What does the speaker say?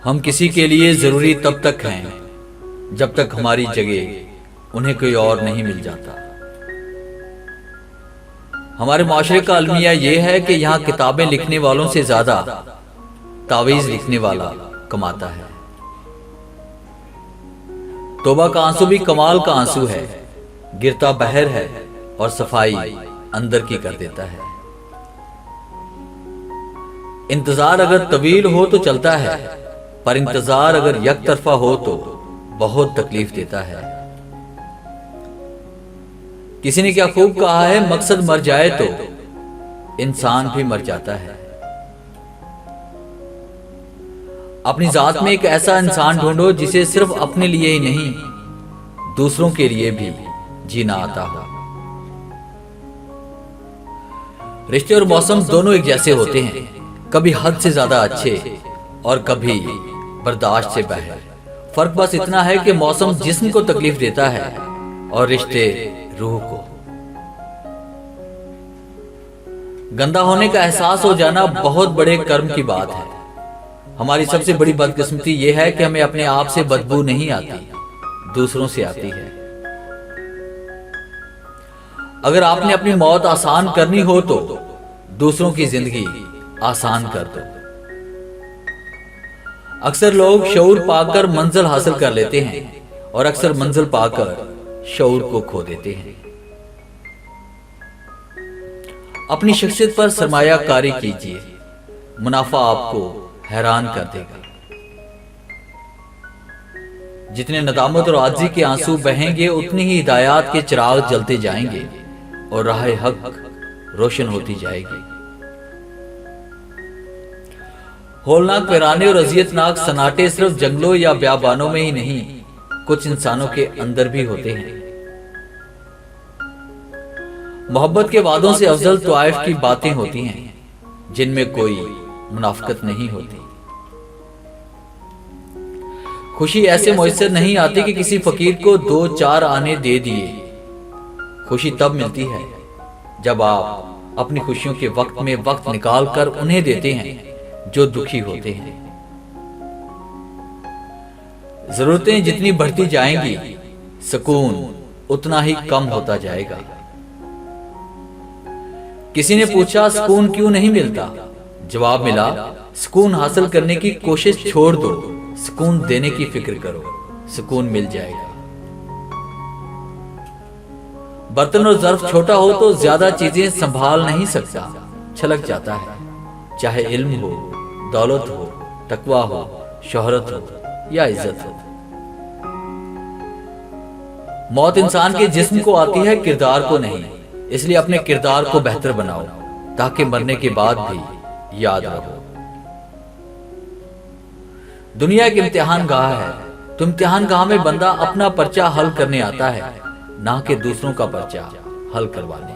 ہم کسی کے لیے ضروری تب تک ہیں جب تک ہماری جگہ انہیں کوئی اور نہیں مل جاتا۔ ہمارے معاشرے کا المیہ یہ ہے کہ یہاں کتابیں لکھنے والوں سے زیادہ تعویذ لکھنے والا کماتا ہے۔ توبہ کا آنسو بھی کمال کا آنسو ہے، گرتا بہر ہے اور صفائی اندر کی کر دیتا ہے۔ انتظار اگر طویل ہو تو چلتا ہے، پر انتظار اگر یک طرفہ ہو تو بہت تکلیف دیتا ہے۔ کسی نے کیا خوب کہا ہے، مقصد مر جائے تو انسان بھی مر جاتا ہے۔ اپنی ذات میں ایک ایسا انسان ڈھونڈو جسے صرف اپنے لیے ہی نہیں دوسروں کے لیے بھی جینا آتا ہو۔ رشتے اور موسم دونوں ایک جیسے ہوتے ہیں، کبھی حد سے زیادہ اچھے اور کبھی برداشت سے باہر۔ فرق بس اتنا ہے کہ موسم جسم کو تکلیف دیتا ہے اور رشتے روح کو۔ گندا ہونے کا احساس ہو جانا بہت بڑے کرم کی بات ہے۔ ہماری سب سے بڑی بدقسمتی یہ ہے کہ ہمیں اپنے آپ سے بدبو نہیں آتی، دوسروں سے آتی ہے۔ اگر آپ نے اپنی موت آسان کرنی ہو تو دوسروں کی زندگی آسان کر دو۔ اکثر لوگ شعور پا کر منزل حاصل کر لیتے ہیں اور اکثر منزل پا کر شعور کو کھو دیتے ہیں۔ اپنی شخصیت پر سرمایہ کاری کیجیے، منافع آپ کو حیران کر دے گا۔ جتنے ندامت اور عاجزی کے آنسو بہیں گے اتنی ہی ہدایات کے چراغ جلتے جائیں گے اور راہ حق روشن ہوتی جائے گی۔ ہولناک ویرانے اور اذیتناک سناٹے صرف جنگلوں یا بیابانوں میں ہی نہیں، کچھ انسانوں کے اندر بھی ہوتے ہیں۔ محبت کے وعدوں سے افضل طوائف کی باتیں ہوتی ہیں جن میں کوئی منافقت نہیں ہوتی۔ خوشی ایسے میسر نہیں آتی کہ کسی فقیر کو 2-4 آنے دے دیے۔ خوشی تب ملتی ہے جب آپ اپنی خوشیوں کے وقت میں وقت نکال کر انہیں دیتے ہیں جو دکھی ہوتے ہیں۔ ضرورتیں جتنی بڑھتی جائیں گی سکون اتنا ہی کم ہوتا جائے گا۔ کسی نے پوچھا سکون کیوں نہیں ملتا؟ جواب ملا، سکون حاصل کرنے کی کوشش چھوڑ دو، سکون دینے کی فکر کرو، سکون مل جائے گا۔ برتن اور ظرف چھوٹا ہو تو زیادہ چیزیں سنبھال نہیں سکتا، چھلک جاتا ہے، چاہے علم ہو، دولت ہو، تقوی ہو، شہرت ہو یا عزت ہو۔ موت انسان کے جسم کو آتی ہے، کردار کو نہیں، اس لیے اپنے کردار کو بہتر بناؤ تاکہ مرنے کے بعد بھی یاد رہو۔ دنیا ایک امتحان گاہ ہے، تو امتحان گاہ میں بندہ اپنا پرچہ حل کرنے آتا ہے، نہ کہ دوسروں کا پرچہ حل کروانے۔